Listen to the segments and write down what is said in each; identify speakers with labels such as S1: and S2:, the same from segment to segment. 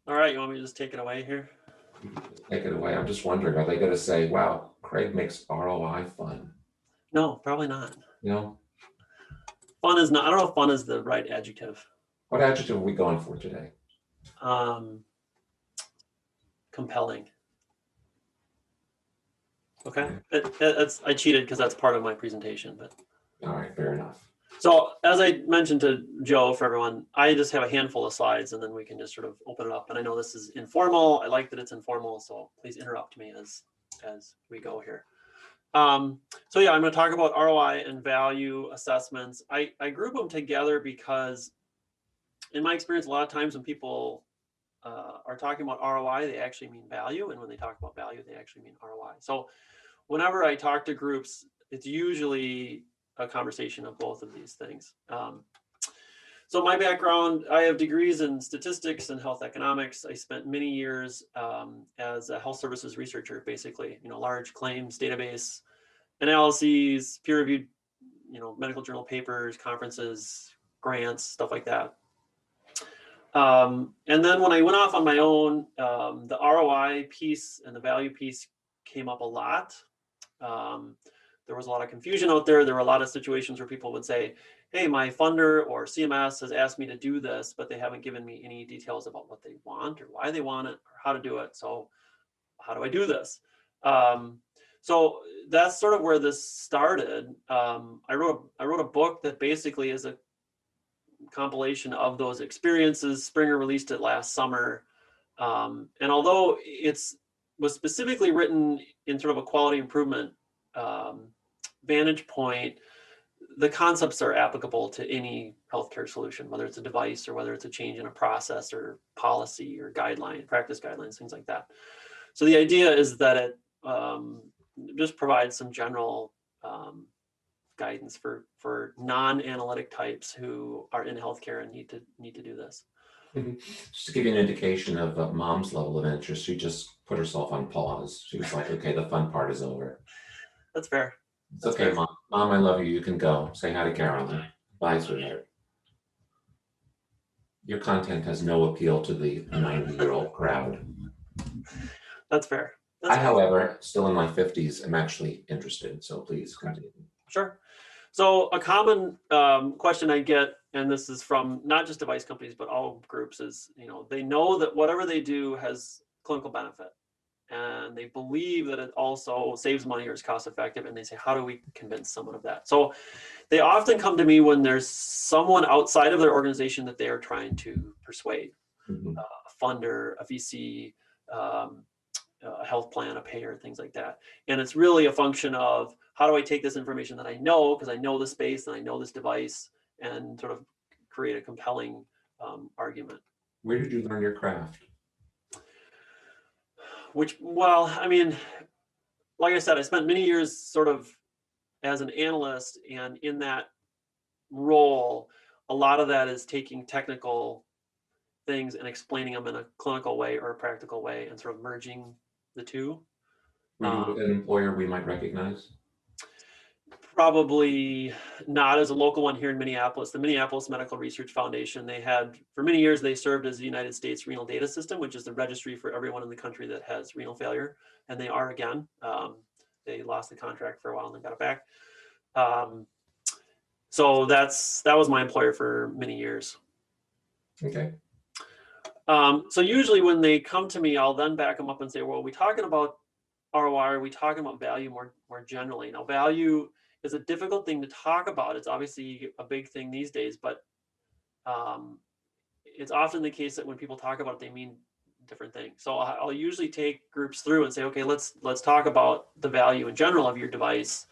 S1: All right, you want me to just take it away here?
S2: Take it away. I'm just wondering, are they going to say, wow, Craig makes ROI fun?
S1: No, probably not.
S2: You know,
S1: Fun is not, I don't know if fun is the right adjective.
S2: what adjective are we going for today?
S1: Um, Compelling. Okay.
S2: Okay.
S1: I cheated because that's part of my presentation. But
S2: All right, fair enough.
S1: so as I mentioned to Joe, for everyone, I just have a handful of slides and then we can just sort of open it up. And I know this is informal. I like that it's informal, so please interrupt me as we go here. So yeah, I'm going to talk about ROI and value assessments. I group them together because in my experience, a lot of times when people are talking about ROI, they actually mean value. And when they talk about value, they actually mean ROI. So whenever I talk to groups, it's usually a conversation of both of these things. So my background, I have degrees in statistics and health economics. I spent many years as a health services researcher, basically, large claims database analyses, peer-reviewed, medical journal papers, conferences, grants, stuff like that. And then when I went off on my own, the ROI piece and the value piece came up a lot. There was a lot of confusion out there. There were a lot of situations where people would say, hey, my funder or CMS has asked me to do this, but they haven't given me any details about what they want or why they want it or how to do it. So how do I do this? So that's sort of where this started. I wrote a book that basically is a compilation of those experiences. Springer released it last summer. And although was specifically written in sort of a quality improvement vantage point, the concepts are applicable to any healthcare solution, whether it's a device or whether it's a change in a process or policy or guideline, practice guidelines, things like that. So the idea is that it just provides some general guidance for non-analytic types who are in healthcare and need to do this.
S2: Just to give you an indication of mom's level of interest, she just put herself on pause. She was like, okay, the fun part is over.
S1: That's fair.
S2: It's
S1: That's
S2: okay,
S1: fair.
S2: mom. Mom, I love you. You can go. Say hi to Carolyn. Bye, sweetheart. Your content has no appeal to the 90-year-old crowd.
S1: That's fair.
S2: I, however, still in my 50s, am actually interested. So please continue.
S1: Sure. So a common question I get, and this is from not just device companies, but all groups, is, they know that whatever they do has clinical benefit. And they believe that it also saves money or is cost effective. And they say, how do we convince someone of that? So they often come to me when there's someone outside of their organization that they are trying to persuade, a funder, a VC, a health plan, a payer, things like that. And it's really a function of how do I take this information that I know, because I know the space and I know this device, and sort of create a compelling argument.
S2: Where did you learn your craft?
S1: Well, I mean, like I said, I spent many years sort of as an analyst, and in that role, a lot of that is taking technical things and explaining them in a clinical way or a practical way and sort of merging the two.
S2: Were you with an employer we might recognize?
S1: Probably not as a local one here in Minneapolis. The Minneapolis Medical Research Foundation, they had, for many years, they served as the United States Renal Data System, which is the registry for everyone in the country that has renal failure. And they are again. They lost the contract for a while and then got it back. So that was my employer for many years.
S2: Okay.
S1: So usually when they come to me, I'll then back them up and say, well, are we talking about ROI? Are we talking about value more generally? Now, value is a difficult thing to talk about. It's obviously a big thing these days, but it's often the case that when people talk about it, they mean different things. So I'll usually take groups through and say, okay, let's talk about the value in general of your device.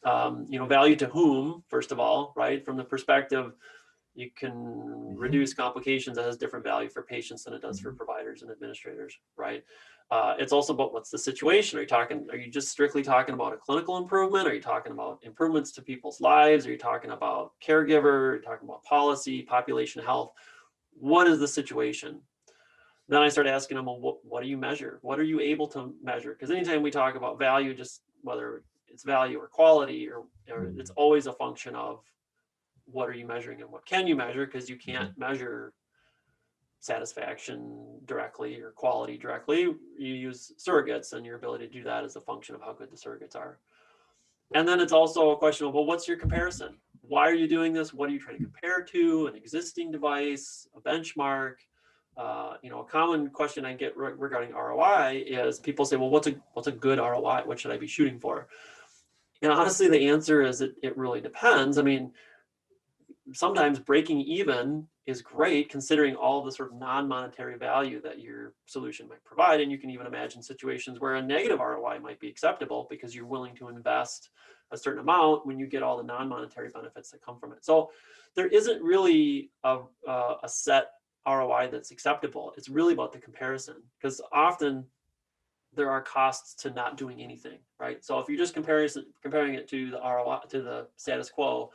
S1: Value to whom, first of all, right? From the perspective, you can reduce complications. That has different value for patients than it does for providers and administrators, right? It's also about what's the situation. Are you just strictly talking about a clinical improvement? Are you talking about improvements to people's lives? Are you talking about caregiver? Are you talking about policy, population health? What is the situation? Then I start asking them, well, what do you measure? What are you able to measure? Because anytime we talk about value, just whether it's value or quality, or it's always a function of what are you measuring and what can you measure, because you can't measure satisfaction directly or quality directly. You use surrogates, and your ability to do that is a function of how good the surrogates are. And then it's also a question of, well, what's your comparison? Why are you doing this? What are you trying to compare to? An existing device, a benchmark? A common question I get regarding ROI is people say, well, what's a good ROI? What should I be shooting for? And honestly, the answer is it really depends. I mean, sometimes breaking even is great considering all the sort of non-monetary value that your solution might provide. And you can even imagine situations where a negative ROI might be acceptable because you're willing to invest a certain amount when you get all the non-monetary benefits that come from it. So there isn't really a set ROI that's acceptable. It's really about the comparison, because often there are costs to not doing anything, right? So if you're just comparing it to the ROI, to the status quo,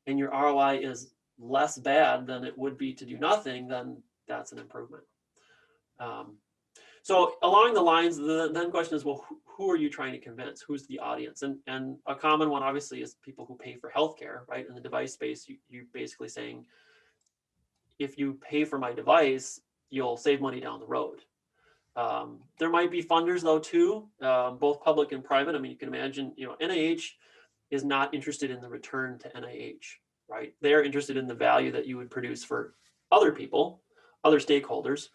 S1: and your ROI is less bad than it would be to do nothing, then that's an improvement. So along the lines, the then question is, well, who are you trying to convince? Who's the audience? And a common one, obviously, is people who pay for healthcare, right? In the device space, you're basically saying, if you pay for my device, you'll save money down the road. There might be funders, though, too, both public and private. I mean, you can imagine, NIH is not interested in the return to NIH, right? They're interested in the value that you would produce for other people, other stakeholders.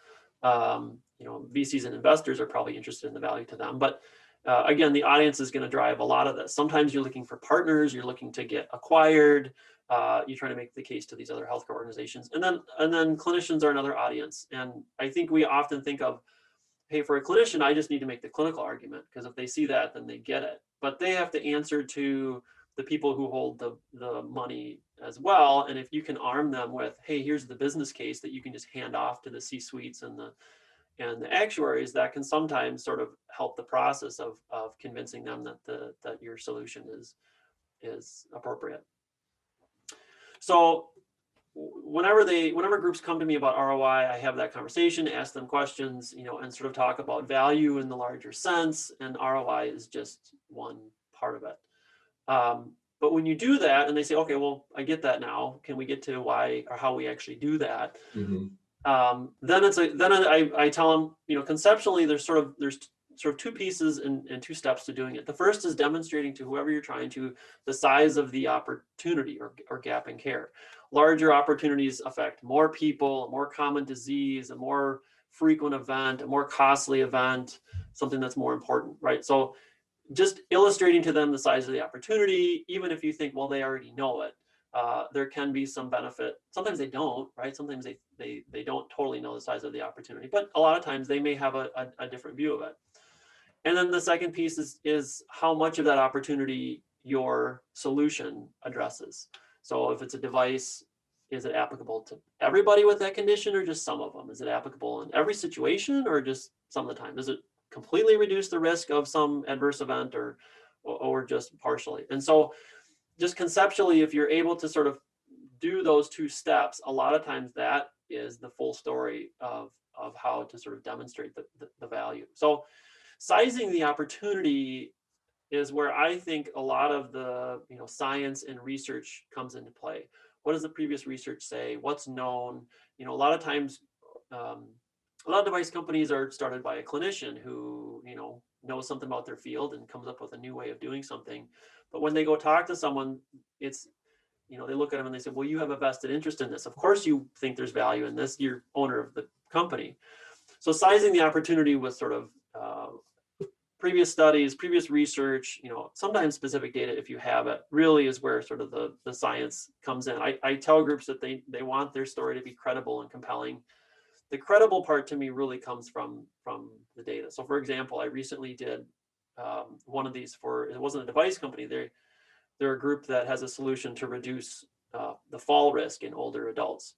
S1: VCs and investors are probably interested in the value to them. But again, the audience is going to drive a lot of this. Sometimes you're looking for partners, you're looking to get acquired, you're trying to make the case to these other healthcare organizations. And then clinicians are another audience. And I think we often think of, hey, for a clinician, I just need to make the clinical argument, because if they see that, then they get it. But they have to answer to the people who hold the money as well. And if you can arm them with, hey, here's the business case that you can just hand off to the C-suites and the actuaries, that can sometimes sort of help the process of convincing them that your solution is appropriate. So whenever groups come to me about ROI, I have that conversation, ask them questions, and sort of talk about value in the larger sense, and ROI is just one part of it. But when you do that and they say, okay, well, I get that now, can we get to why or how we actually do that?
S2: Mm-hmm.
S1: Then I tell them, conceptually, there's sort of two pieces and two steps to doing it. The first is demonstrating to whoever you're trying to the size of the opportunity or gap in care. Larger opportunities affect more people, a more common disease, a more frequent event, a more costly event, something that's more important, right? So just illustrating to them the size of the opportunity, even if you think, well, they already know it, there can be some benefit. Sometimes they don't, right? Sometimes they don't totally know the size of the opportunity, but a lot of times they may have a different view of it. And then the second piece is how much of that opportunity your solution addresses. So if it's a device, is it applicable to everybody with that condition or just some of them? Is it applicable in every situation or just some of the time? Does it completely reduce the risk of some adverse event or just partially? And so just conceptually, if you're able to sort of do those two steps, a lot of times that is the full story of how to sort of demonstrate the value. So sizing the opportunity is where I think a lot of the science and research comes into play. What does the previous research say? What's known? A lot of times, a lot of device companies are started by a clinician who knows something about their field and comes up with a new way of doing something. But when they go talk to someone, it's they look at them and they say, well, you have a vested interest in this. Of course you think there's value in this. You're owner of the company. So sizing the opportunity with sort of previous studies, previous research, sometimes specific data, if you have it, really is where sort of the science comes in. I tell groups that they want their story to be credible and compelling. The credible part to me really comes from the data. So for example, I recently did one of these it wasn't a device company. They're a group that has a solution to reduce the fall risk in older adults.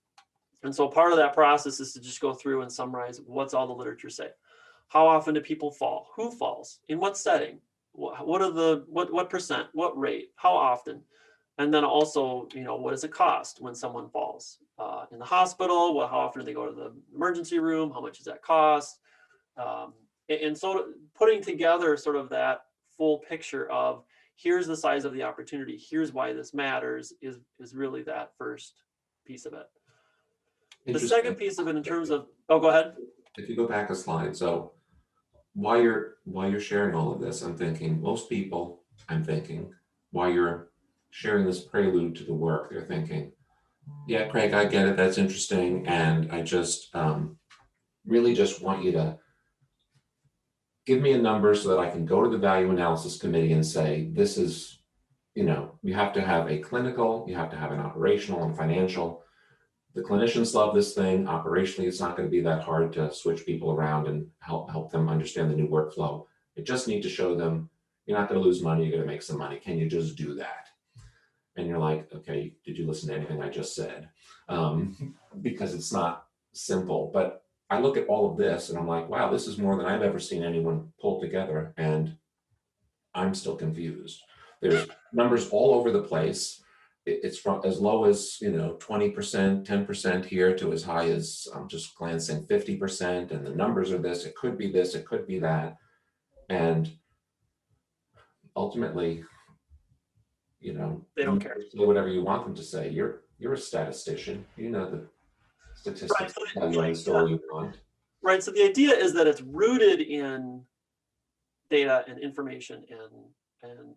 S1: And so part of that process is to just go through and summarize what's all the literature say. How often do people fall? Who falls? In what setting? What percent? What rate? How often? And then also, what does it cost when someone falls in the hospital? How often do they go to the emergency room? How much does that cost? And so putting together sort of that full picture of here's the size of the opportunity, here's why this matters is really that first piece of it. The second piece of it in terms of Oh, go ahead.
S2: If you go back a slide, so while you're sharing all of this, I'm thinking while you're sharing this prelude to the work, they're thinking, yeah, Craig, I get it. That's interesting. And I just really just want you to give me a number so that I can go to the value analysis committee and say, this is, you have to have a clinical, you have to have an operational and financial. The clinicians love this thing. Operationally, it's not going to be that hard to switch people around and help them understand the new workflow. You just need to show them you're not going to lose money. You're going to make some money. Can you just do that? And you're like, okay, did you listen to anything I just said? Because it's not simple. But I look at all of this and I'm like, wow, this is more than I've ever seen anyone pull together. And I'm still confused. There's numbers all over the place. It's from as low as 20%, 10% here to as high as I'm just glancing 50%, and the numbers are this, it could be this, it could be that. And ultimately,
S1: They don't care.
S2: say whatever you want them to say. You're a statistician. You know the statistics,
S1: Right, so
S2: tell you any story you want.
S1: Right. So the idea is that it's rooted in data and information and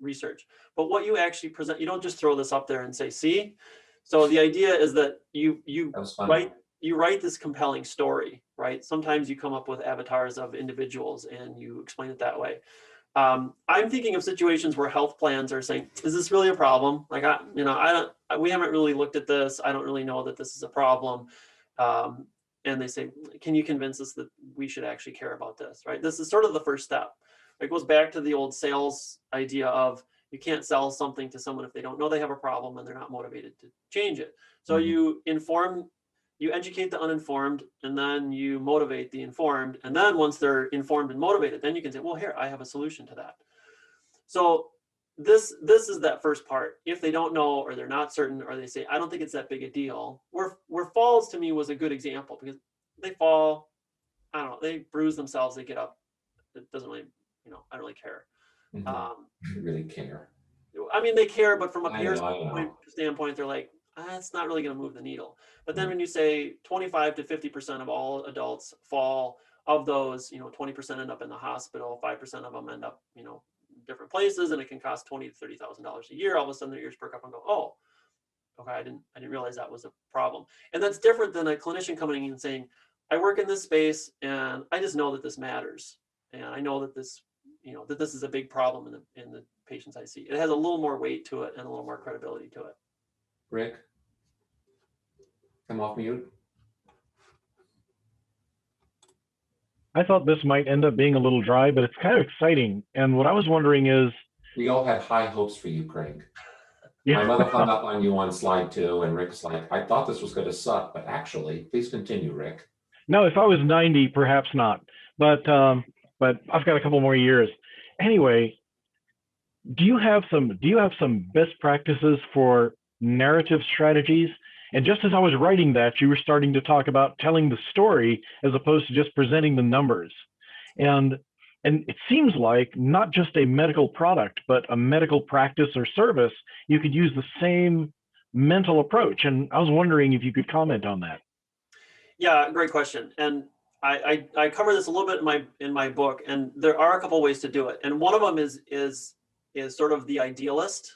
S1: research. But what you actually present, you don't just throw this up there and say, see. So the idea is that you write this compelling story, right? Sometimes you come up with avatars of individuals and you explain it that way. I'm thinking of situations where health plans are saying, is this really a problem? Like, we haven't really looked at this. I don't really know that this is a problem. And they say, can you convince us that we should actually care about this, right? This is sort of the first step. It goes back to the old sales idea of you can't sell something to someone if they don't know they have a problem and they're not motivated to change it. So you educate the uninformed, and then you motivate the informed. And then once they're informed and motivated, then you can say, well, here, I have a solution to that. So this is that first part. If they don't know, or they're not certain, or they say, I don't think it's that big a deal. Where falls to me was a good example, because they fall, I don't know, they bruise themselves, they get up. It doesn't really, I don't really care.
S2: You really care.
S1: I mean, they care, but from a payer
S2: standpoint,
S1: they're like, it's not really going to move the needle. But then when you say 25 to 50% of all adults fall, of those, 20% end up in the hospital, 5% of them end up, different places, and it can cost $20,000 to $30,000 a year. All of a sudden their ears perk up and go, oh, okay, I didn't realize that was a problem. And that's different than a clinician coming in and saying, I work in this space and I just know that this matters. And I know that this, that this is a big problem in the patients I see. It has a little more weight to it and a little more credibility to it.
S2: Rick, come off mute.
S3: I thought this might end up being a little dry, but it's kind of exciting. And what I was wondering is,
S2: we all had high hopes for you, Craig.
S3: yeah.
S2: My mother hung up on you on slide 2, and Rick's like, I thought this was going to suck, but actually, please continue, Rick.
S3: No, if I was 90, perhaps not. But I've got a couple more years. Anyway, do you have some best practices for narrative strategies? And just as I was writing that, you were starting to talk about telling the story as opposed to just presenting the numbers. And it seems like not just a medical product, but a medical practice or service, you could use the same mental approach. And I was wondering if you could comment on that.
S1: Yeah, great question. And I cover this a little bit in my book, and there are a couple ways to do it. And one of them is sort of the idealist,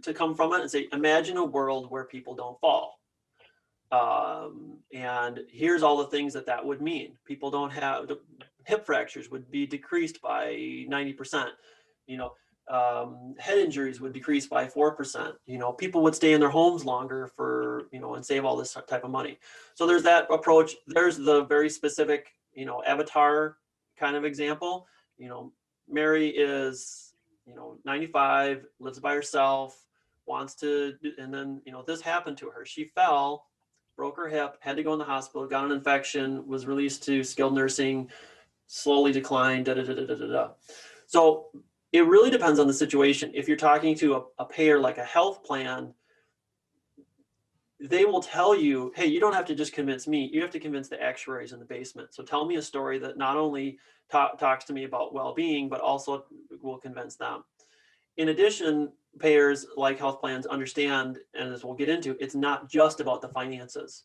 S1: to come from it and say, imagine a world where people don't fall. And here's all the things that would mean. People don't have, hip fractures would be decreased by 90%. Head injuries would decrease by 4%. People would stay in their homes longer for, and save all this type of money. So there's that approach. There's the very specific, avatar kind of example. Mary is, 95, lives by herself, wants to, and then, this happened to her. She fell, broke her hip, had to go in the hospital, got an infection, was released to skilled nursing, slowly declined, So it really depends on the situation. If you're talking to a payer like a health plan, they will tell you, hey, you don't have to just convince me, you have to convince the actuaries in the basement. So tell me a story that not only talks to me about well-being, but also will convince them. In addition, payers like health plans understand, and as we'll get into, it's not just about the finances.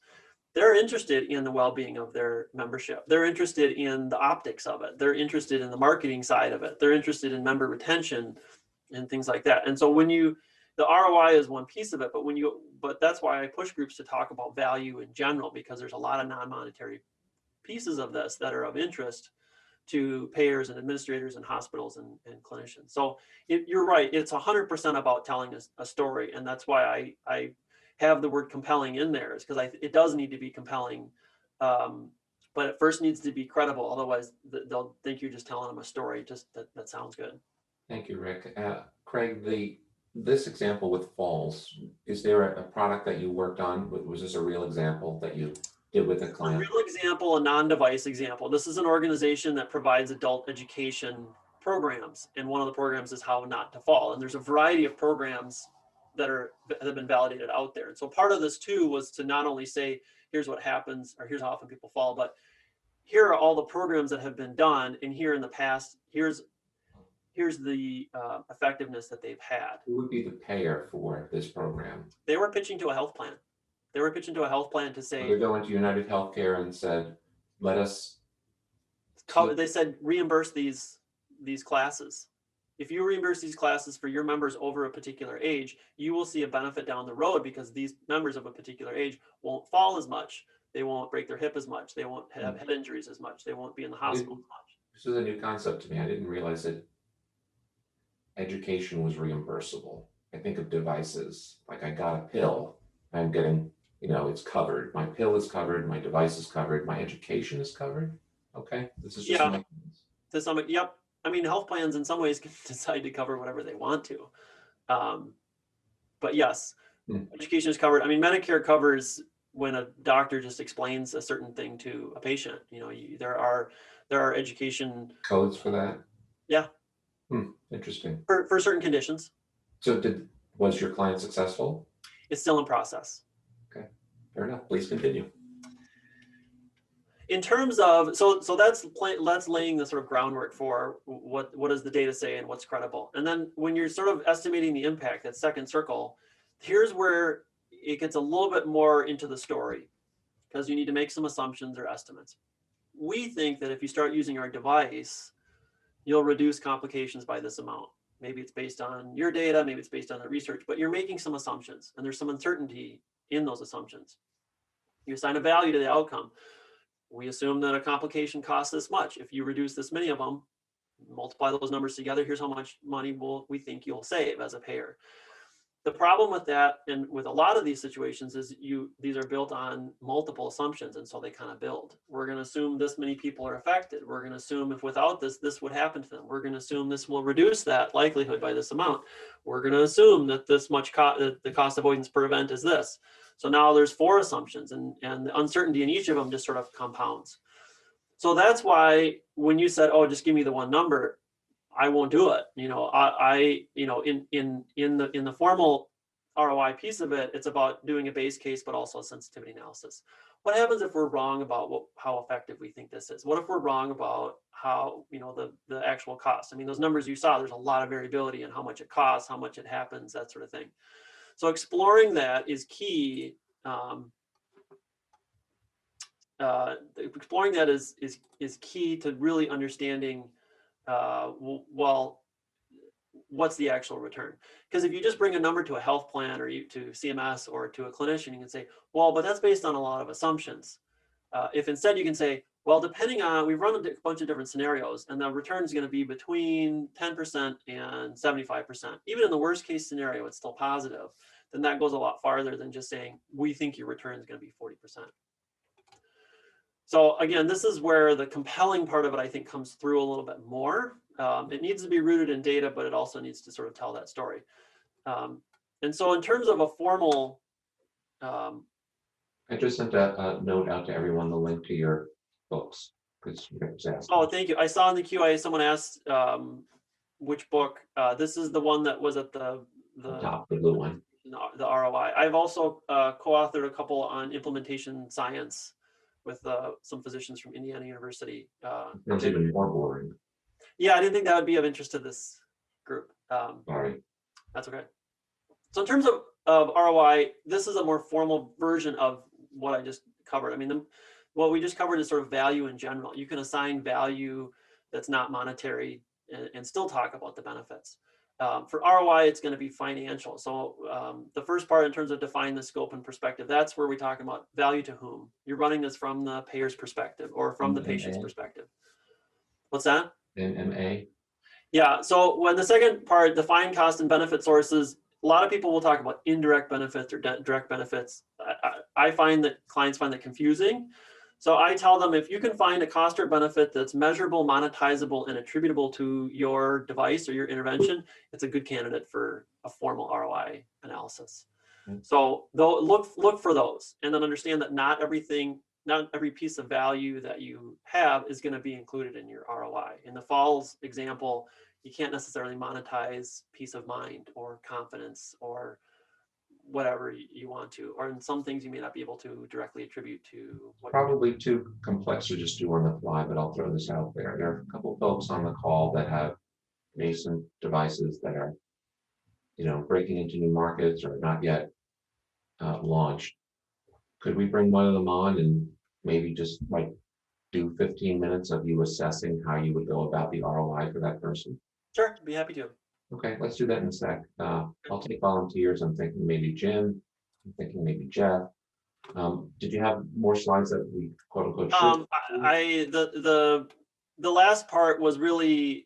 S1: they're interested in the well-being of their membership. They're interested in the optics of it. They're interested in the marketing side of it. They're interested in member retention and things like that. And so when the ROI is one piece of it, but that's why I push groups to talk about value in general, because there's a lot of non-monetary pieces of this that are of interest to payers and administrators and hospitals and clinicians. So you're right. It's 100% about telling a story. And that's why I have the word compelling in there, is because it does need to be compelling. But it first needs to be credible. Otherwise, they'll think you're just telling them a story. Just that sounds good.
S2: Thank you, Rick. Craig, this example with Falls, is there a product that you worked on? Was this a real example that you did with a client?
S1: A real example, a non-device example. This is an organization that provides adult education programs, and one of the programs is How Not to Fall. And there's a variety of programs that have been validated out there. And so part of this too was to not only say, here's what happens, or here's how often people fall, but here are all the programs that have been done, and here in the past, here's the effectiveness that they've had.
S2: Who would be the payer for this program?
S1: They were pitching to a health plan. They were pitching to a health plan to say,
S2: They go into United Healthcare and said, let us.
S1: They said, reimburse these classes. If you reimburse these classes for your members over a particular age, you will see a benefit down the road, because these members of a particular age won't fall as much. They won't break their hip as much. They won't have head injuries as much. They won't be in the hospital as much.
S2: This is a new concept to me. I didn't realize that education was reimbursable. I think of devices, like I got a pill, I'm getting, it's covered. My pill is covered, my device is covered, my education is covered. Okay, this is just
S1: Yep. I mean, health plans in some ways can decide to cover whatever they want to. But yes, education is covered. I mean, Medicare covers when a doctor just explains a certain thing to a patient. There are education
S2: codes for that.
S1: Yeah.
S2: Interesting.
S1: For certain conditions.
S2: So was your client successful?
S1: It's still in process.
S2: Okay, fair enough. Please continue.
S1: In terms of, so that's laying the sort of groundwork for what does the data say and what's credible. And then when you're sort of estimating the impact, that second circle, here's where it gets a little bit more into the story, because you need to make some assumptions or estimates. We think that if you start using our device, you'll reduce complications by this amount. Maybe it's based on your data, maybe it's based on the research, but you're making some assumptions, and there's some uncertainty in those assumptions. You assign a value to the outcome. We assume that a complication costs this much. If you reduce this many of them, multiply those numbers together, here's how much money we think you'll save as a payer. The problem with that, and with a lot of these situations, is these are built on multiple assumptions, and so they kind of build. We're going to assume this many people are affected. We're going to assume if without this would happen to them. We're going to assume this will reduce that likelihood by this amount. We're going to assume that this much the cost avoidance per event is this. So now there's 4 assumptions, and the uncertainty in each of them just sort of compounds. So that's why when you said, "Oh, just give me the one number," I won't do it. In the formal ROI piece of it, it's about doing a base case, but also a sensitivity analysis. What happens if we're wrong about how effective we think this is? What if we're wrong about how, the actual cost? I mean, those numbers you saw, there's a lot of variability in how much it costs, how much it happens, that sort of thing. So exploring that is key. Exploring that is key to really understanding, well, what's the actual return? Because if you just bring a number to a health plan or to CMS or to a clinician, you can say, well, but that's based on a lot of assumptions. If instead you can say, well, depending on, we've run a bunch of different scenarios, and the return is going to be between 10% and 75%. Even in the worst case scenario, it's still positive. Then that goes a lot farther than just saying, we think your return is going to be 40%. So again, this is where the compelling part of it, I think, comes through a little bit more. It needs to be rooted in data, but it also needs to sort of tell that story. And so in terms of a formal...
S2: I just sent a note out to everyone, the link to your books.
S1: Oh, thank you. I saw in the QA, someone asked which book. This is the one that was at the
S2: top, the blue one.
S1: The ROI. I've also co-authored a couple on implementation science with some physicians from Indiana University.
S2: That's even more boring.
S1: Yeah, I didn't think that would be of interest to this group.
S2: Sorry.
S1: That's okay. So in terms of ROI, this is a more formal version of what I just covered. I mean, what we just covered is sort of value in general. You can assign value that's not monetary and still talk about the benefits. For ROI, it's going to be financial. So the first part, in terms of define the scope and perspective, that's where we talk about value to whom. You're running this from the payer's perspective or from the patient's perspective. What's that?
S2: NMA.
S1: Yeah. So when the second part, define cost and benefit sources, a lot of people will talk about indirect benefits or direct benefits. I find that clients find that confusing. So I tell them, if you can find a cost or benefit that's measurable, monetizable, and attributable to your device or your intervention, it's a good candidate for a formal ROI analysis. So look for those, and then understand that not every piece of value that you have is going to be included in your ROI. In the falls example, you can't necessarily monetize peace of mind or confidence or whatever you want to, or in some things you may not be able to directly attribute to what
S2: Probably too complex to just do on the fly, but I'll throw this out there. There are a couple folks on the call that have nascent devices that are, breaking into new markets or not yet launched. Could we bring one of them on and maybe just like do 15 minutes of you assessing how you would go about the ROI for that person?
S1: Sure, be happy to.
S2: Okay, let's do that in a sec. I'll take volunteers. I'm thinking maybe Jim. I'm thinking maybe Jeff. Did you have more slides that we quote unquote should?
S1: The last part was really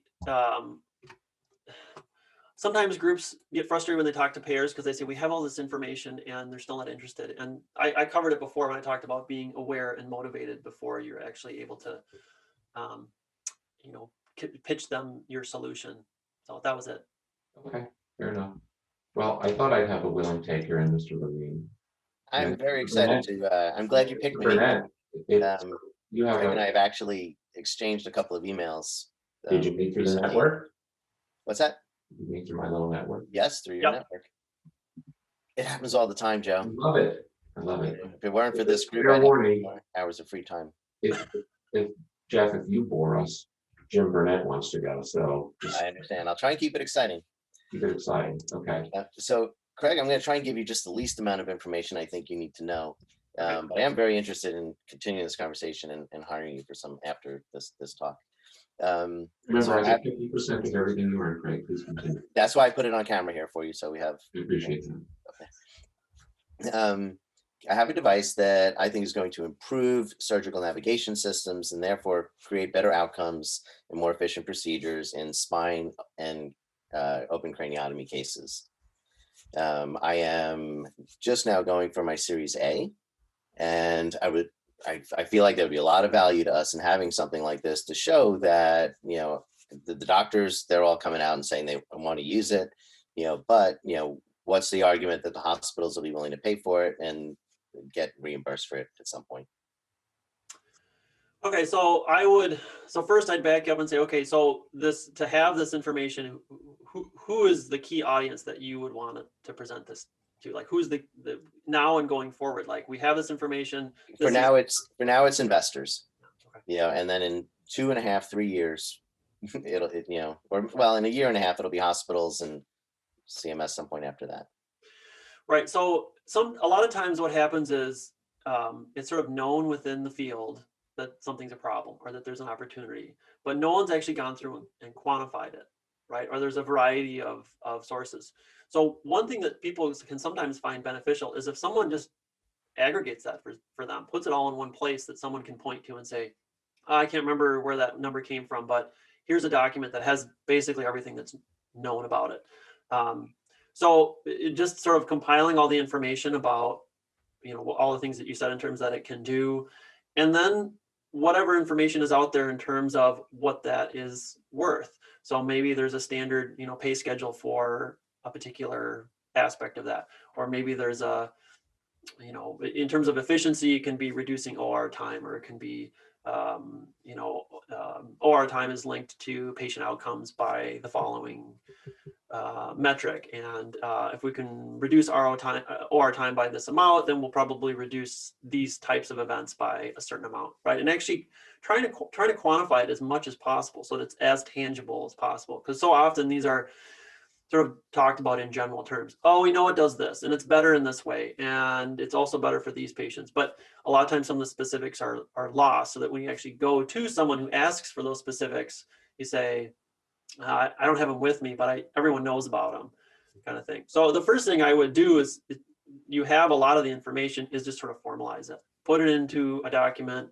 S1: sometimes groups get frustrated when they talk to payers because they say we have all this information and they're still not interested. And I covered it before when I talked about being aware and motivated before you're actually able to pitch them your solution. So that was it.
S2: Okay, fair enough. Well, I thought I'd have a willing taker in Mr. Levine.
S4: I'm very excited to. I'm glad you picked me.
S2: Burnett, you have
S4: Craig and I have actually exchanged a couple of emails.
S2: Did you meet through the
S4: recently.
S2: network?
S4: What's that?
S2: Did you meet through my little network?
S4: Yes, through your network. It happens all the time, Joe.
S2: I love it. I love it.
S4: If it weren't for this group,
S2: Fair
S4: I'd
S2: warning.
S4: have hours of free time.
S2: If Jeff, if you bore us, Jim Burnett wants to go. So just
S4: I understand. I'll try and keep it exciting.
S2: keep it exciting. Okay.
S4: So, Craig, I'm going to try and give you just the least amount of information I think you need to know. But I am very interested in continuing this conversation and hiring you for some after this talk.
S2: Remember,
S4: so
S2: I get 50% of everything you earn, Craig. Please continue.
S4: That's why I put it on camera here for you. So we have.
S2: I appreciate that.
S4: I have a device that I think is going to improve surgical navigation systems and therefore create better outcomes and more efficient procedures in spine and open craniotomy cases. I am just now going for my Series A, and I feel like there would be a lot of value to us in having something like this to show that, the doctors, they're all coming out and saying they want to use it, but, what's the argument that the hospitals will be willing to pay for it and get reimbursed for it at some point?
S1: Okay, so first I'd back up and say, okay, so to have this information, who is the key audience that you would want to present this to? Like, who's the now and going forward? Like, we have this information.
S4: For now it's investors,
S1: Okay.
S4: And then in 2.5, 3 years, it'll in a year and a half, it'll be hospitals and CMS some point after that.
S1: Right. So a lot of times what happens is it's sort of known within the field that something's a problem or that there's an opportunity, but no one's actually gone through and quantified it, right? Or there's a variety of sources. So one thing that people can sometimes find beneficial is if someone just aggregates that for them, puts it all in one place that someone can point to and say, I can't remember where that number came from, but here's a document that has basically everything that's known about it. So just sort of compiling all the information about, all the things that you said in terms that it can do, and then whatever information is out there in terms of what that is worth. So maybe there's a standard, pay schedule for a particular aspect of that, or maybe there's a, in terms of efficiency, it can be reducing OR time, or it can be, OR time is linked to patient outcomes by the following metric, and if we can reduce OR time by this amount, then we'll probably reduce these types of events by a certain amount, right? And actually trying to quantify it as much as possible so that it's as tangible as possible, because so often these are sort of talked about in general terms. Oh, we know it does this and it's better in this way. And it's also better for these patients. But a lot of times some of the specifics are lost, so that when you actually go to someone who asks for those specifics, you say, I don't have them with me, but everyone knows about them, kind of thing. So the first thing I would do is, you have a lot of the information, is just sort of formalize it, put it into a document,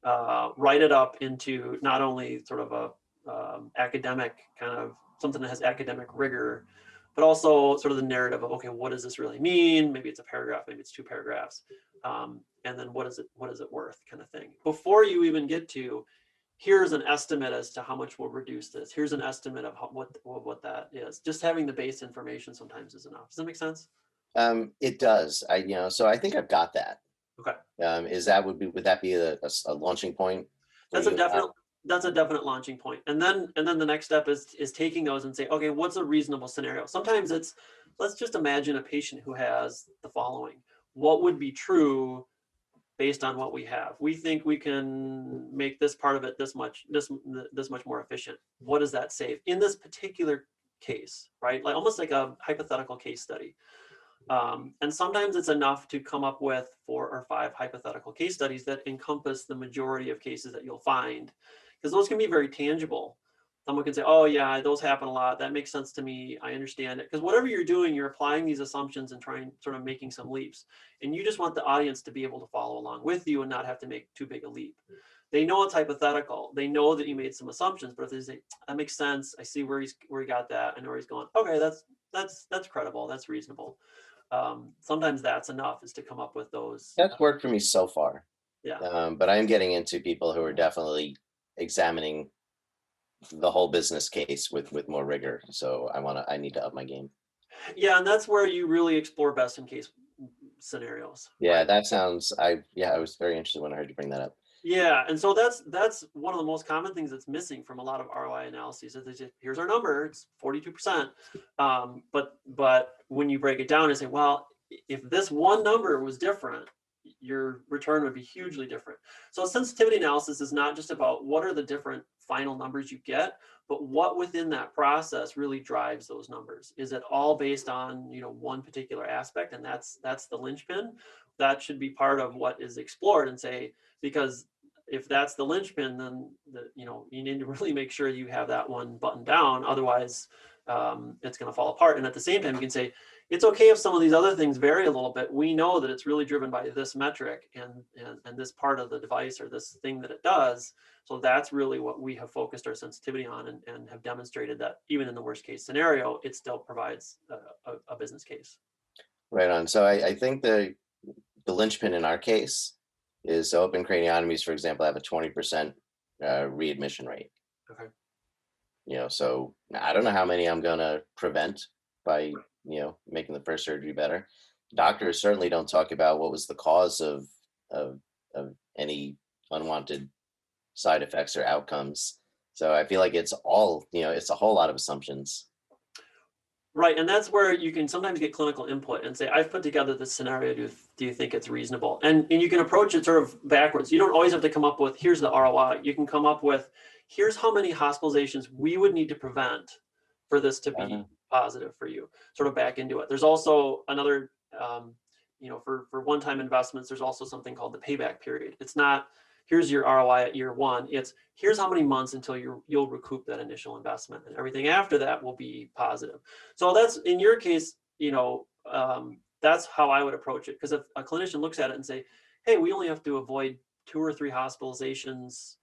S1: write it up into not only sort of a academic kind of something that has academic rigor, but also sort of the narrative of, okay, what does this really mean? Maybe it's a paragraph, maybe it's 2 paragraphs. And then what is it worth, kind of thing. Before you even get to, here's an estimate as to how much we'll reduce this. Here's an estimate of what that is. Just having the base information sometimes is enough. Does that make sense?
S4: It does. So I think I've got that.
S1: Okay.
S4: Would that be a launching point?
S1: That's a definite launching point. And then the next step is taking those and say, okay, what's a reasonable scenario? Sometimes it's, let's just imagine a patient who has the following. What would be true based on what we have? We think we can make this part of it this much more efficient. What does that save in this particular case, right? Like almost like a hypothetical case study. And sometimes it's enough to come up with 4 or 5 hypothetical case studies that encompass the majority of cases that you'll find, because those can be very tangible. Someone can say, oh yeah, those happen a lot. That makes sense to me. I understand it. Because whatever you're doing, you're applying these assumptions and trying, sort of making some leaps. And you just want the audience to be able to follow along with you and not have to make too big a leap. They know it's hypothetical. They know that you made some assumptions, but if they say, that makes sense, I see where he got that, I know where he's going. Okay, that's credible, that's reasonable. Sometimes that's enough, is to come up with those.
S4: That's worked for me so far.
S1: Yeah.
S4: But I'm getting into people who are definitely examining the whole business case with more rigor. So I need to up my game.
S1: Yeah, and that's where you really explore best in case scenarios.
S4: Yeah,
S1: right?
S4: that sounds. I was very interested when I heard you bring that up.
S1: Yeah, and so that's one of the most common things that's missing from a lot of ROI analyses. Is they say, here's our number, it's 42%. But when you break it down and say, well, if this one number was different, your return would be hugely different. So sensitivity analysis is not just about what are the different final numbers you get, but what within that process really drives those numbers. Is it all based on, one particular aspect, and that's the linchpin? That should be part of what is explored, and say, because if that's the linchpin, then you need to really make sure you have that one buttoned down. Otherwise, it's going to fall apart. And at the same time, you can say, it's okay if some of these other things vary a little bit. We know that it's really driven by this metric and this part of the device or this thing that it does. So that's really what we have focused our sensitivity on, and have demonstrated that even in the worst case scenario, it still provides a business case.
S4: Right on. So I think the linchpin in our case is open craniotomies, for example, have a 20% readmission rate.
S1: Okay.
S4: So I don't know how many I'm going to prevent by, making the first surgery better. Doctors certainly don't talk about what was the cause of any unwanted side effects or outcomes. So I feel like it's all, it's a whole lot of assumptions.
S1: Right, and that's where you can sometimes get clinical input and say, I've put together this scenario, do you think it's reasonable? And you can approach it sort of backwards. You don't always have to come up with, here's the ROI. You can come up with, here's how many hospitalizations we would need to prevent for this to be positive for you, sort of back into it. There's also another, for one-time investments, there's also something called the payback period. It's not, here's your ROI at year 1. It's, here's how many months until you'll recoup that initial investment, and everything after that will be positive. So that's, in your case, that's how I would approach it. Because if a clinician looks at it and say, hey, we only have to avoid 2 or 3 hospitalizations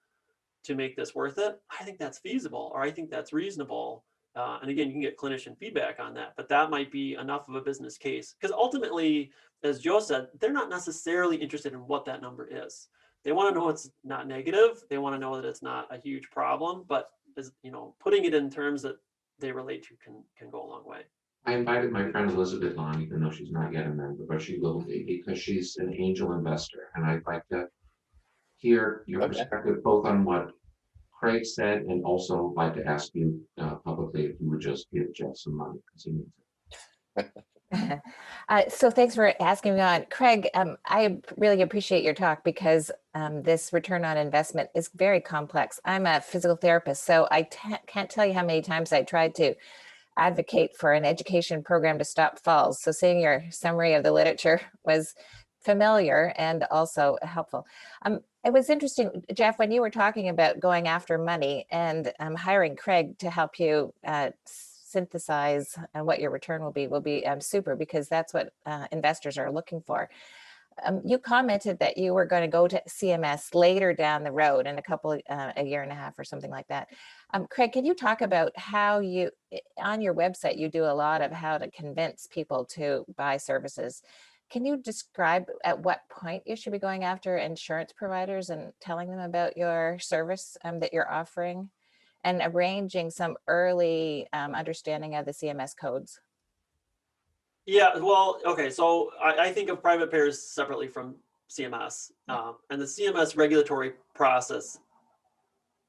S1: to make this worth it, I think that's feasible, or I think that's reasonable. And again, you can get clinician feedback on that, but that might be enough of a business case. Because ultimately, as Joe said, they're not necessarily interested in what that number is. They want to know it's not negative. They want to know that it's not a huge problem, but putting it in terms that they relate to can go a long way.
S2: I invited my friend Elizabeth on, even though she's not yet a member, but she will be, because she's an angel investor. And I'd like to hear your perspective both on what Craig said, and also like to ask you publicly if you would just give Jeff some money, because he needs it.
S5: So thanks for asking me on. Craig, I really appreciate your talk, because this return on investment is very complex. I'm a physical therapist, so I can't tell you how many times I tried to advocate for an education program to stop falls. So seeing your summary of the literature was familiar and also helpful. It was interesting, Jeff, when you were talking about going after money and hiring Craig to help you synthesize what your return will be super, because that's what investors are looking for. You commented that you were going to go to CMS later down the road in a year and a half or something like that. Craig, can you talk about how you, on your website, you do a lot of how to convince people to buy services. Can you describe at what point you should be going after insurance providers and telling them about your service that you're offering and arranging some early understanding of the CMS codes?
S1: Yeah, well, okay, so I think of private payers separately from CMS, and the CMS regulatory process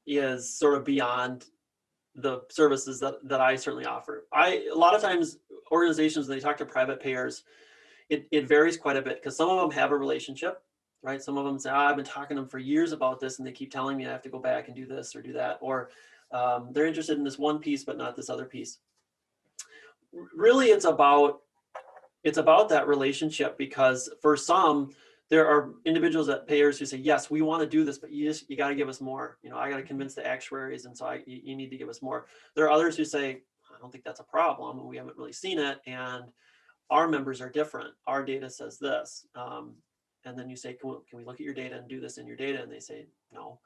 S1: is sort of beyond the services that I certainly offer. A lot of times organizations, when they talk to private payers, it varies quite a bit, because some of them have a relationship, right? Some of them say, I've been talking to them for years about this and they keep telling me I have to go back and do this or do that, or they're interested in this one piece but not this other piece. Really, it's about that relationship, because for some, there are individuals at payers who say, yes, we want to do this, but you got to give us more. I got to convince the actuaries, and so you need to give us more. There are others who say, I don't think that's a problem, and we haven't really seen it, and our members are different. Our data says this. And then you say, can we look at your data and do this in your data? And they say, no.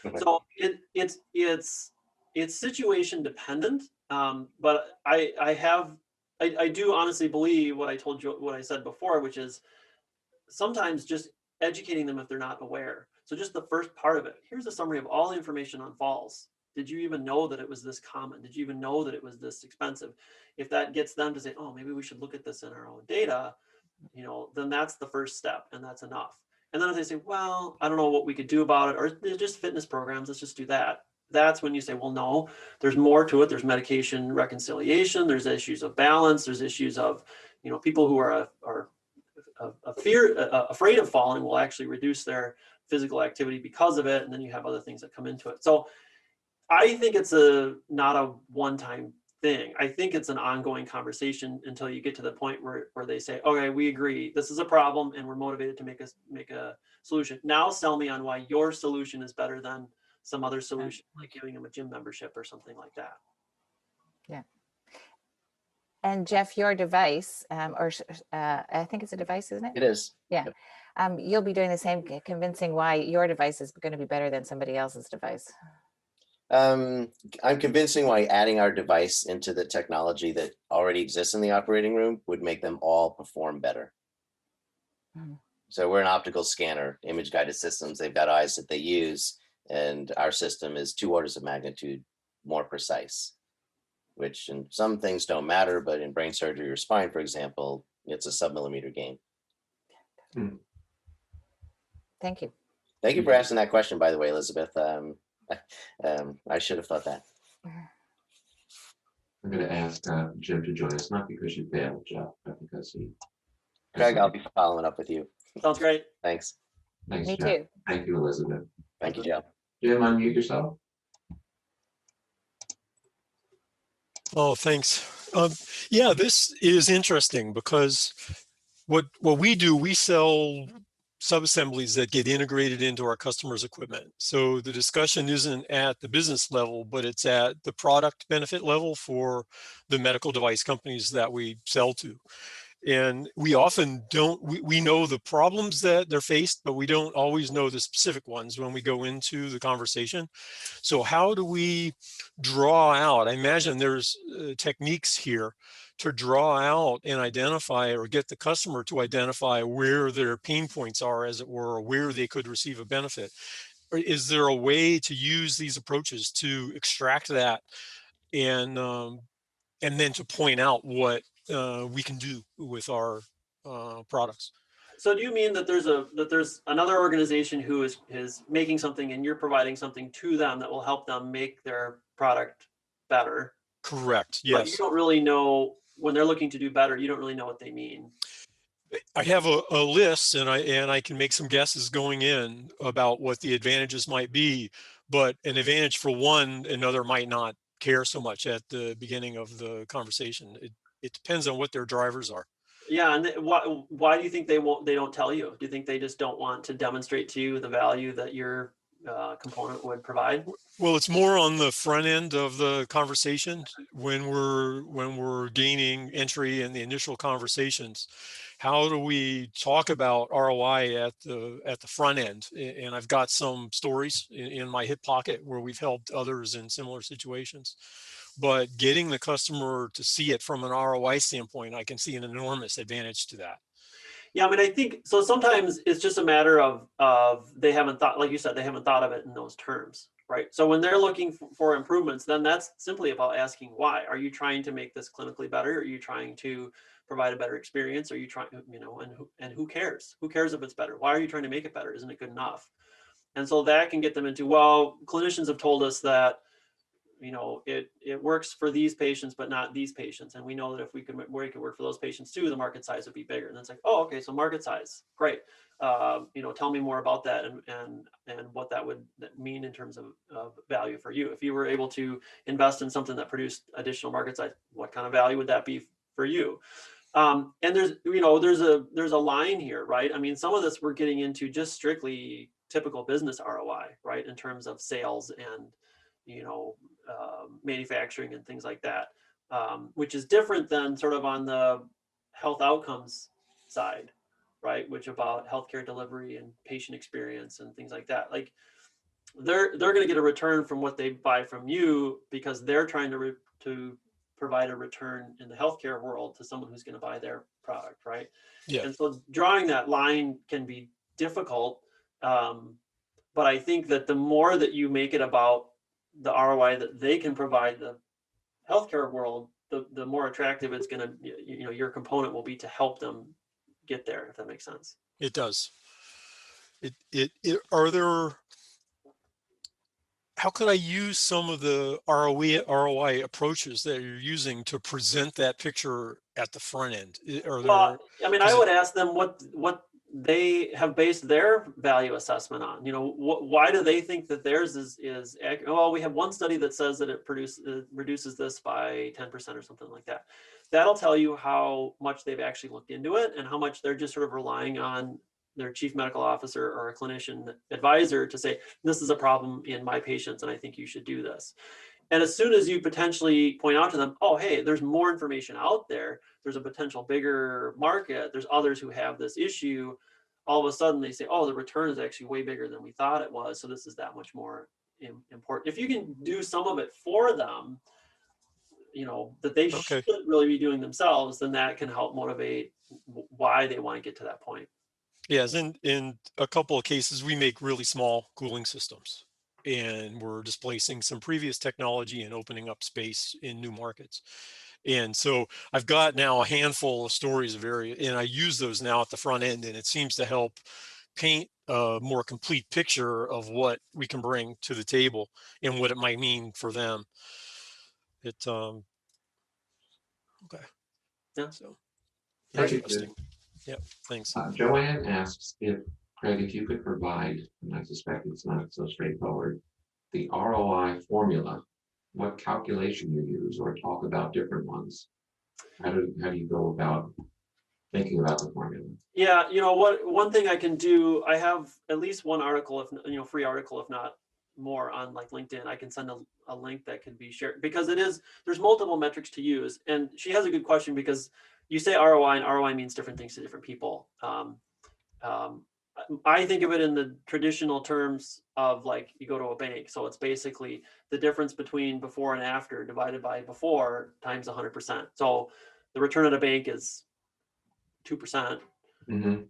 S1: Okay. So it's situation dependent. But I do honestly believe what I said before, which is sometimes just educating them if they're not aware. So just the first part of it, here's a summary of all the information on falls. Did you even know that it was this common? Did you even know that it was this expensive? If that gets them to say, oh, maybe we should look at this in our own data, then that's the first step, and that's enough. And then if they say, well, I don't know what we could do about it, or they're just fitness programs, let's just do that. That's when you say, well, no, there's more to it. There's medication reconciliation. There's issues of balance. There's issues of, people who are afraid of falling will actually reduce their physical activity because of it. And then you have other things that come into it. So I think it's not a one-time thing. I think it's an ongoing conversation until you get to the point where they say, okay, we agree, this is a problem, and we're motivated to make a solution. Now sell me on why your solution is better than some other solution, like giving them a gym membership or something like that.
S5: Yeah. And Jeff, your device, I think it's a device, isn't it?
S4: It is.
S5: Yeah. Yep. You'll be doing the same, convincing why your device is going to be better than somebody else's device.
S4: I'm convincing why adding our device into the technology that already exists in the operating room would make them all perform better. Mm. So we're an optical scanner, image guided systems. They've got eyes that they use, and our system is 2 orders of magnitude more precise, which in some things don't matter, but in brain surgery or spine, for example, it's a sub-millimeter gain.
S2: Mm.
S4: Thank you. Thank you for asking that question, by the way, Elizabeth. I should have thought that.
S2: I'm going to ask Jim to join us, not because you failed, Jeff, but because he.
S4: Craig, I'll be following up with you.
S1: Sounds great.
S4: Thanks.
S2: Thanks,
S5: Me
S2: Jeff.
S5: too.
S2: Thank you, Elizabeth.
S4: Thank you, Jeff.
S2: Jim, unmute yourself.
S6: Oh, thanks. Yeah, this is interesting because what we do, we sell subassemblies that get integrated into our customers' equipment. So the discussion isn't at the business level, but it's at the product benefit level for the medical device companies that we sell to. And we often don't, we know the problems that they're faced, but we don't always know the specific ones when we go into the conversation. So how do we draw out, I imagine there's techniques here to draw out and identify, or get the customer to identify where their pain points are, as it were, or where they could receive a benefit. Or is there a way to use these approaches to extract that and then to point out what we can do with our products?
S1: So do you mean that there's another organization who is making something and you're providing something to them that will help them make their product better?
S6: Correct. Yes.
S1: But you don't really know, when they're looking to do better, you don't really know what they mean.
S6: I have a list, and I can make some guesses going in about what the advantages might be, but an advantage for one, another might not care so much at the beginning of the conversation. It depends on what their drivers are.
S1: Yeah, and why do you think they don't tell you? Do you think they just don't want to demonstrate to you the value that your component would provide?
S6: Well, it's more on the front end of the conversation when we're gaining entry in the initial conversations. How do we talk about ROI at the front end? And I've got some stories in my hip pocket where we've helped others in similar situations. But getting the customer to see it from an ROI standpoint, I can see an enormous advantage to that.
S1: Yeah, I mean, I think so. Sometimes it's just a matter of they haven't thought, like you said, they haven't thought of it in those terms, right? So when they're looking for improvements, then that's simply about asking why. Are you trying to make this clinically better? Are you trying to provide a better experience? Are you trying, and who cares? Who cares if it's better? Why are you trying to make it better? Isn't it good enough? And so that can get them into, well, clinicians have told us that it works for these patients, but not these patients. And we know that if we could make it work for those patients too, the market size would be bigger. And it's like, oh, okay, so market size, great. Tell me more about that and what that would mean in terms of value for you. If you were able to invest in something that produced additional market size, what kind of value would that be for you? And there's a line here, right? I mean, some of this we're getting into just strictly typical business ROI, right? In terms of sales and manufacturing and things like that, which is different than sort of on the health outcomes side, right? Which about healthcare delivery and patient experience and things like that. Like they're going to get a return from what they buy from you because they're trying to provide a return in the healthcare world to someone who's going to buy their product, right?
S6: Yeah.
S1: And so drawing that line can be difficult, but I think that the more that you make it about the ROI that they can provide the healthcare world, the more attractive it's going to, your component will be to help them get there, if that makes sense.
S6: It does. How could I use some of the ROI approaches that you're using to present that picture at the front end?
S1: Well, I mean, I would ask them what they have based their value assessment on. Why do they think that theirs is accurate? Well, we have one study that says that it reduces this by 10% or something like that. That'll tell you how much they've actually looked into it and how much they're just sort of relying on their chief medical officer or a clinician advisor to say, this is a problem in my patients and I think you should do this. And as soon as you potentially point out to them, oh, hey, there's more information out there, there's a potential bigger market, there's others who have this issue, all of a sudden they say, oh, the return is actually way bigger than we thought it was. So this is that much more important. If you can do some of it for them, that they should really be doing themselves, then that can help motivate why they want to get to that point.
S6: Yes, in a couple of cases, we make really small cooling systems. And we're displacing some previous technology and opening up space in new markets. And so I've got now a handful of stories and I use those now at the front end, and it seems to help paint a more complete picture of what we can bring to the table and what it might mean for them. Okay.
S1: Yeah.
S6: So
S2: Interesting.
S6: Yeah, thanks.
S2: Joanne asks Craig, if you could provide, and I suspect it's not so straightforward, the ROI formula, what calculation you use, or talk about different ones. How do you go about thinking about the formula?
S1: Yeah, one thing I can do, I have at least one article, if free article, if not more, on like LinkedIn. I can send a link that can be shared because there's multiple metrics to use. And she has a good question because you say ROI and ROI means different things to different people. I think of it in the traditional terms of like you go to a bank. So it's basically the difference between before and after divided by before times 100%. So the return at a bank is 2%.
S2: Mm-hmm.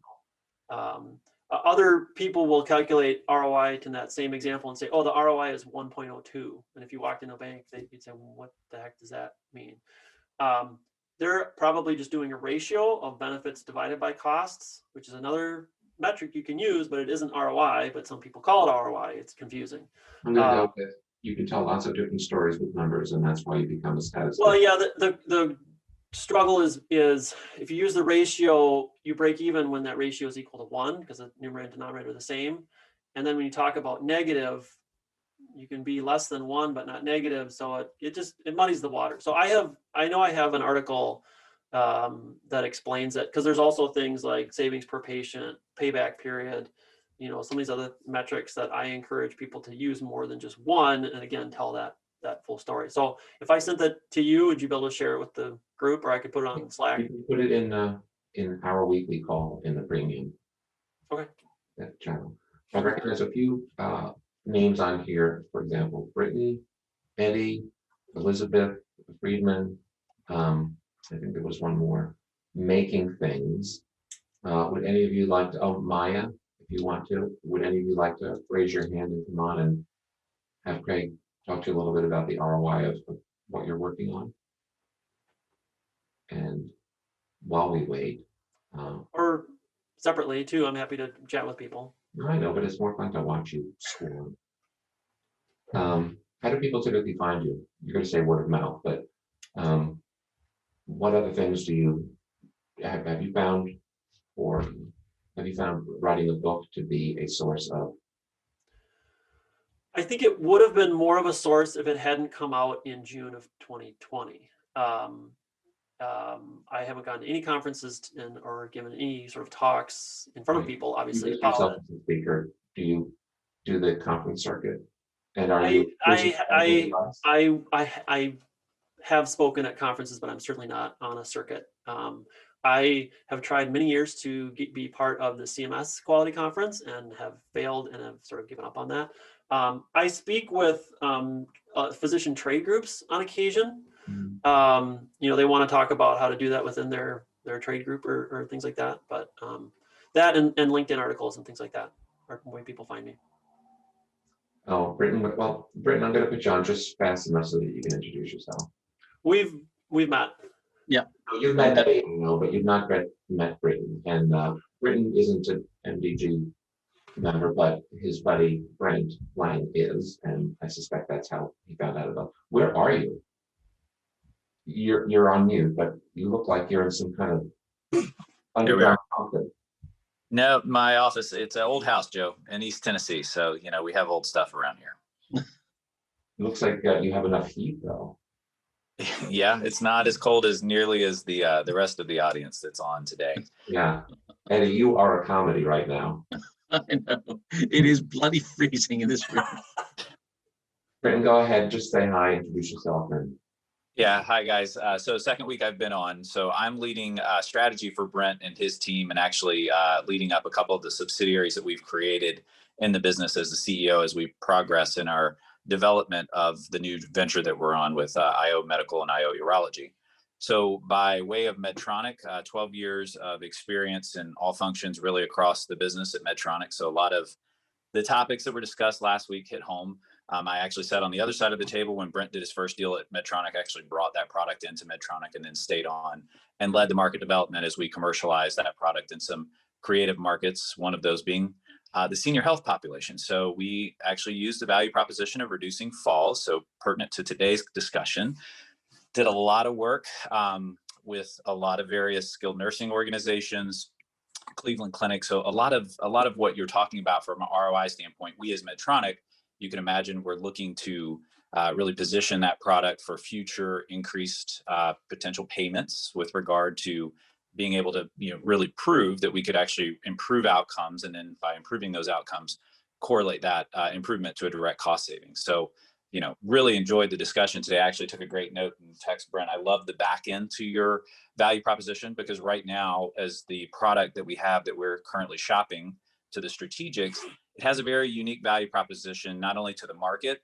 S1: Other people will calculate ROI to that same example and say, oh, the ROI is 1.02. And if you walked into a bank, you'd say, well, what the heck does that mean? They're probably just doing a ratio of benefits divided by costs, which is another metric you can use, but it isn't ROI, but some people call it ROI. It's confusing.
S2: I'm going to go with, you can tell lots of different stories with numbers, and that's why you become a statistician.
S1: Well, yeah, the struggle is if you use the ratio, you break even when that ratio is equal to 1 because the numerator and denominator are the same. And then when you talk about negative, you can be less than 1 but not negative, so it muddies the water. So I know I have an article that explains it, because there's also things like savings per patient, payback period, some of these other metrics that I encourage people to use more than just one, and again tell that full story. So if I sent that to you, would you be able to share it with the group, or I could put it on Slack?
S2: You can put it in our weekly call in the premium.
S1: Okay.
S2: That channel. I recognize a few names on here. For example, Brittany, Eddie, Elizabeth, Friedman. I think there was one more. Making things. Would any of you like to? Oh, Maya, if you want to. Would any of you like to raise your hand and come on and have Craig talk to you a little bit about the ROI of what you're working on? And while we wait,
S1: Or separately too, I'm happy to chat with people.
S2: I know, but it's more fun to watch you score. How do people typically find you? You're going to say word of mouth, but what other things do you have you found, or have you found writing a book to be a source of?
S1: I think it would have been more of a source if it hadn't come out in June of 2020. I haven't gone to any conferences or given any sort of talks in front of people, obviously.
S2: You yourself as a speaker, do you do the conference circuit? And are you?
S1: I have spoken at conferences, but I'm certainly not on a circuit. I have tried many years to be part of the CMS quality conference and have failed and have sort of given up on that. I speak with physician trade groups on occasion. They want to talk about how to do that within their trade group or things like that. But that and LinkedIn articles and things like that are the way people find me.
S2: Oh, Britton. Well, Britton, I'm going to put you on just fast enough so that you can introduce yourself.
S1: We've met.
S2: Yeah. You've met Eddie, but you've not met Britton. And Britton isn't an MDG member, but his buddy Brent Lang is, and I suspect that's how he found out about. Where are you? You're on mute, but you look like you're in some kind of underground office.
S7: No, my office, it's an old house, Joe, in East Tennessee. So, we have old stuff around here.
S2: It looks like you have enough heat, though.
S7: Yeah, it's not as cold as nearly as the rest of the audience that's on today.
S2: Yeah. Eddie, you are a comedy right now.
S8: I know. It is bloody freezing in this room.
S2: Britton, go ahead. Just say hi, introduce yourself.
S7: Yeah, hi guys. So second week I've been on. So I'm leading strategy for Brent and his team, and actually leading up a couple of the subsidiaries that we've created in the business as the CEO as we progress in our development of the new venture that we're on with IO Medical and IO Urology. So by way of Medtronic, 12 years of experience in all functions really across the business at Medtronic. So a lot of the topics that were discussed last week hit home. I actually sat on the other side of the table when Brent did his first deal at Medtronic, actually brought that product into Medtronic and then stayed on and led the market development as we commercialized that product in some creative markets, one of those being the senior health population. So we actually used the value proposition of reducing falls, so pertinent to today's discussion. Did a lot of work with a lot of various skilled nursing organizations, Cleveland Clinic. So a lot of what you're talking about from an ROI standpoint, we as Medtronic, you can imagine we're looking to really position that product for future increased potential payments with regard to being able to really prove that we could actually improve outcomes, and then by improving those outcomes, correlate that improvement to a direct cost savings. So really enjoyed the discussion today. I actually took a great note and text Brent. I love the back end to your value proposition, because right now, as the product that we have that we're currently shopping to the strategics, it has a very unique value proposition, not only to the market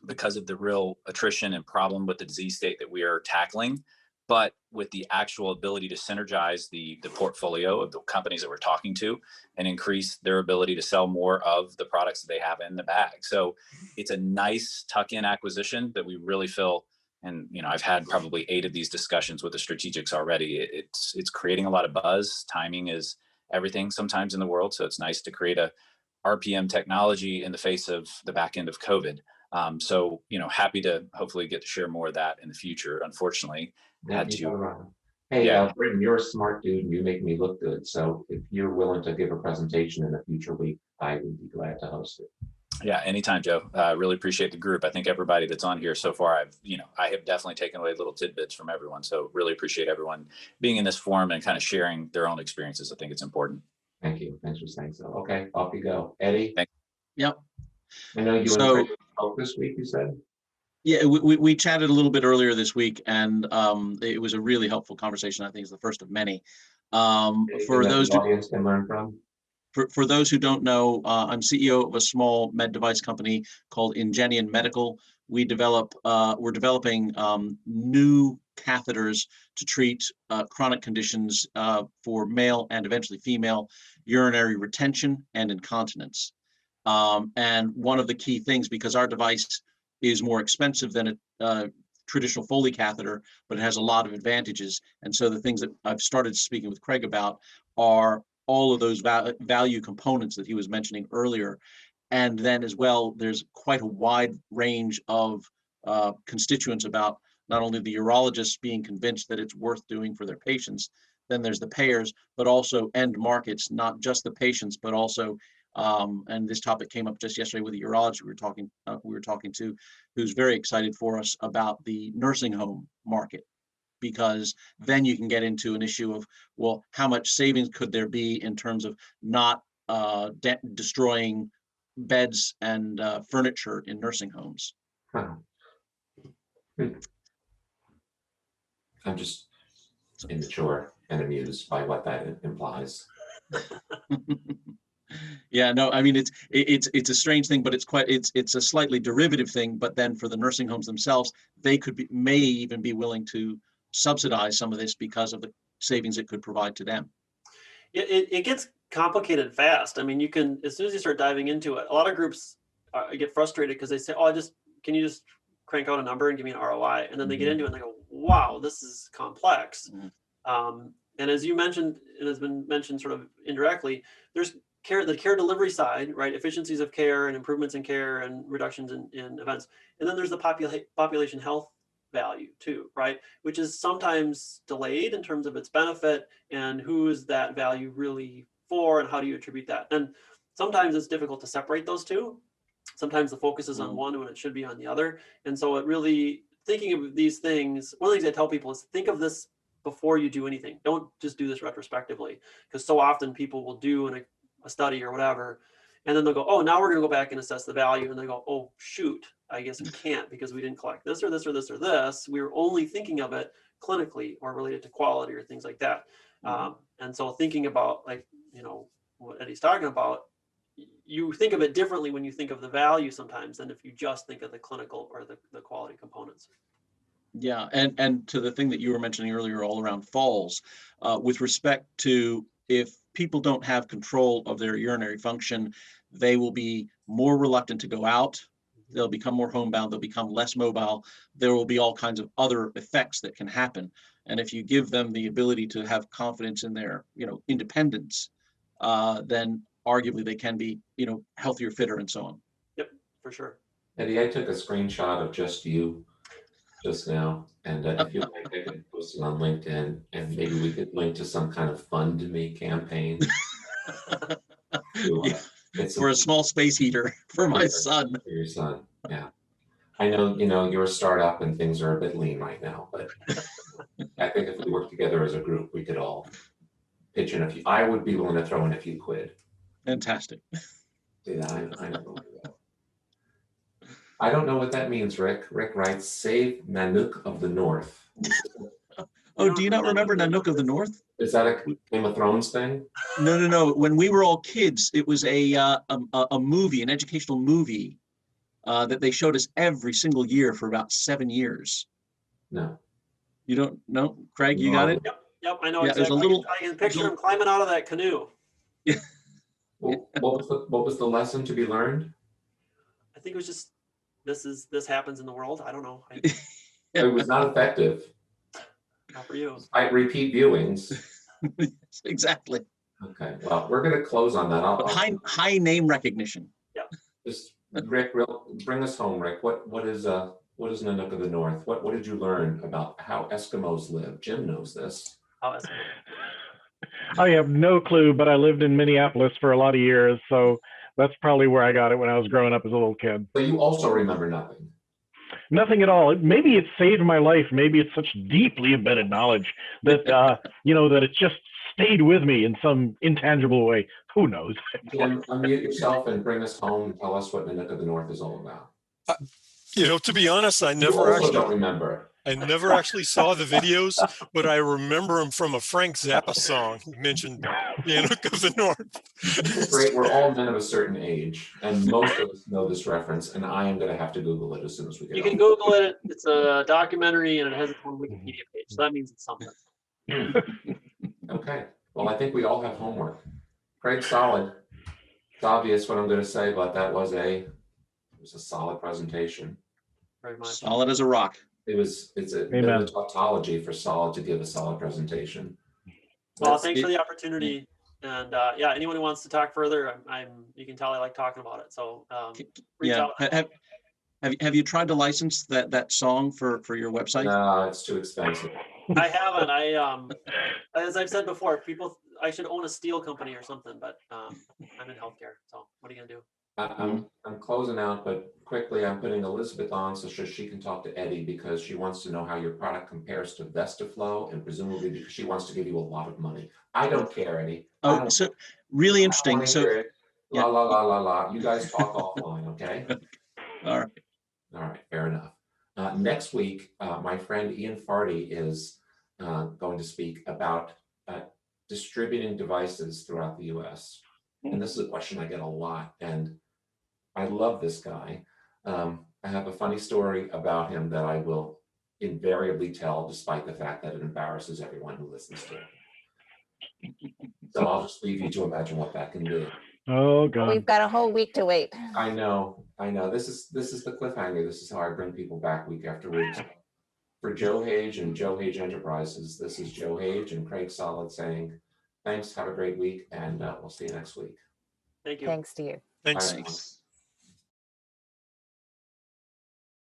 S7: because of the real attrition and problem with the disease state that we are tackling, but with the actual ability to synergize the portfolio of the companies that we're talking to and increase their ability to sell more of the products that they have in the bag. So it's a nice tuck-in acquisition that we really feel, and I've had probably 8 of these discussions with the strategics already. It's creating a lot of buzz. Timing is everything sometimes in the world. So it's nice to create a RPM technology in the face of the back end of COVID. So happy to hopefully get to share more of that in the future. Unfortunately, had to.
S2: Hey, Britton, you're a smart dude and you make me look good. So if you're willing to give a presentation in a future week, I would be glad to host it.
S7: Yeah, anytime, Joe. Really appreciate the group. I think everybody that's on here so far, I have definitely taken away little tidbits from everyone. So really appreciate everyone being in this forum and kind of sharing their own experiences. I think it's important.
S2: Thank you. Thanks for saying so. Okay, off you go. Eddie?
S7: Thank
S8: Yep.
S2: I know you and
S8: So-
S2: Craig spoke this week, you said?
S8: Yeah, we chatted a little bit earlier this week, and it was a really helpful conversation. I think it's the first of many.
S2: Anything
S8: For
S2: that
S8: those
S2: the
S8: who,
S2: audience can learn from?
S8: for those who don't know, I'm CEO of a small med device company called Ingenian Medical. We're developing new catheters to treat chronic conditions for male and eventually female urinary retention and incontinence. And one of the key things, because our device is more expensive than a traditional Foley catheter, but it has a lot of advantages. And so the things that I've started speaking with Craig about are all of those value components that he was mentioning earlier. And then as well, there's quite a wide range of constituents about not only the urologists being convinced that it's worth doing for their patients, then there's the payers, but also end markets, not just the patients, but also, and this topic came up just yesterday with a urologist we were talking to, who's very excited for us about the nursing home market, because then you can get into an issue of, well, how much savings could there be in terms of not destroying beds and furniture in nursing homes.
S2: Huh. I'm just immature and amused by what that implies.
S8: Yeah, no, I mean, it's a strange thing, but it's a slightly derivative thing. But then for the nursing homes themselves, they may even be willing to subsidize some of this because of the savings it could provide to them.
S1: It gets complicated fast. I mean, you can, as soon as you start diving into it, a lot of groups get frustrated because they say, "Oh, can you just crank out a number and give me an ROI?" And then they get into it and they go, "Wow, this is complex." And as you mentioned, it has been mentioned sort of indirectly, there's the care delivery side, right? Efficiencies of care and improvements in care and reductions in events. And then there's the population health value too, right? Which is sometimes delayed in terms of its benefit and who is that value really for and how do you attribute that? And sometimes it's difficult to separate those two. Sometimes the focus is on one when it should be on the other. And so it really, thinking of these things, one of the things I tell people is think of this before you do anything. Don't just do this retrospectively, because so often people will do a study or whatever, and then they'll go, "Oh, now we're going to go back and assess the value," and they go, "Oh shoot, I guess we can't because we didn't collect this or this or this or this. We were only thinking of it clinically or related to quality or things like that." And so thinking about, like, what Eddie's talking about, you think of it differently when you think of the value sometimes than if you just think of the clinical or the quality components.
S8: Yeah, and to the thing that you were mentioning earlier, all around falls, with respect to if people don't have control of their urinary function, they will be more reluctant to go out. They'll become more homebound. They'll become less mobile. There will be all kinds of other effects that can happen. And if you give them the ability to have confidence in their, independence, then arguably they can be, healthier, fitter, and so on.
S1: Yep, for sure.
S2: Eddie, I took a screenshot of just you just now, and if you like, I could post it on LinkedIn, and maybe we could link to some kind of fund me campaign.
S8: For a small space heater for my son.
S2: For your son, yeah. I know, you're a startup and things are a bit lean right now, but I think if we work together as a group, we could all pitch in a few. I would be willing to throw in a few quid.
S8: Fantastic.
S2: See that? I know. I don't know what that means, Rick. Rick writes, "Save Nanook of the North."
S8: Oh, do you not remember Nanook of the North?
S2: Is that a Game of Thrones thing?
S8: No. When we were all kids, it was a movie, an educational movie, that they showed us every single year for about 7 years.
S2: No.
S8: You don't know? Craig, you got it?
S1: Yep, I know
S8: Yeah,
S1: exactly.
S8: there's a little,
S1: I can picture him climbing out of that canoe.
S2: What was the lesson to be learned?
S1: I think it was just, this happens in the world. I don't know.
S2: It was not effective.
S1: Not for you.
S2: I repeat viewings.
S8: Exactly.
S2: Okay, well, we're going to close on that.
S8: But high name recognition.
S1: Yeah.
S2: Just Rick, bring us home, Rick. What is Nanook of the North? What did you learn about how Eskimos live? Jim knows this.
S3: I have no clue, but I lived in Minneapolis for a lot of years. So That's probably where I got it when I was growing up as a little kid.
S2: But you also remember nothing.
S3: Nothing at all. Maybe it saved my life. Maybe it's such deeply embedded knowledge that that it just stayed with me in some intangible way. Who knows?
S2: Jim, unmute yourself and bring us home and tell us what Nanook of the North is all about.
S6: To be honest, I
S2: You
S6: never
S2: also don't
S6: actually,
S2: remember.
S6: saw the videos, but I remember them from a Frank Zappa song. He mentioned Nanook of the
S2: This is
S6: North.
S2: great. We're all men of a certain age, and most of us know this reference, and I am going to have to Google it as soon as we get
S1: You
S2: home.
S1: can Google it. It's a documentary and it has its own Wikipedia page. So that means it's something.
S2: Okay. Well, I think we all have homework. Craig, solid. It's obvious what I'm going to say, but that was it was a solid presentation.
S1: Very much.
S8: Solid as a rock.
S2: It's a bit of a tautology for solid to give a solid presentation.
S1: Well, thanks for the opportunity. And yeah, anyone who wants to talk further, you can tell I like talking about it. So reach out.
S8: Have you tried to license that song for your website?
S2: No, it's too expensive.
S1: I haven't. As I've said before, I should own a steel company or something, but I'm in healthcare. So what are you gonna do?
S2: I'm closing out, but quickly I'm putting Elizabeth on so she can talk to Eddie because she wants to know how your product compares to VestaFlow, and presumably because she wants to give you a lot of money. I don't care, Eddie.
S8: Oh, so really interesting. So
S2: la la la la la. You guys talk offline, okay?
S8: All right.
S2: All right, fair enough. Next week, my friend Ian Farty is going to speak about distributing devices throughout the US. And this is a question I get a lot, and I love this guy. I have a funny story about him that I will invariably tell, despite the fact that it embarrasses everyone who listens to it. So I'll just leave you to imagine what that can be.
S3: Oh God.
S5: We've got a whole week to wait.
S2: I know. This is the cliffhanger. This is how I bring people back week after week. So for Joe Hage and Joe Hage Enterprises, this is Joe Hage and Craig Solid saying, thanks, have a great week, and we'll see you next week.
S1: Thank you.
S5: Thanks to you.
S6: Thanks.
S2: All right.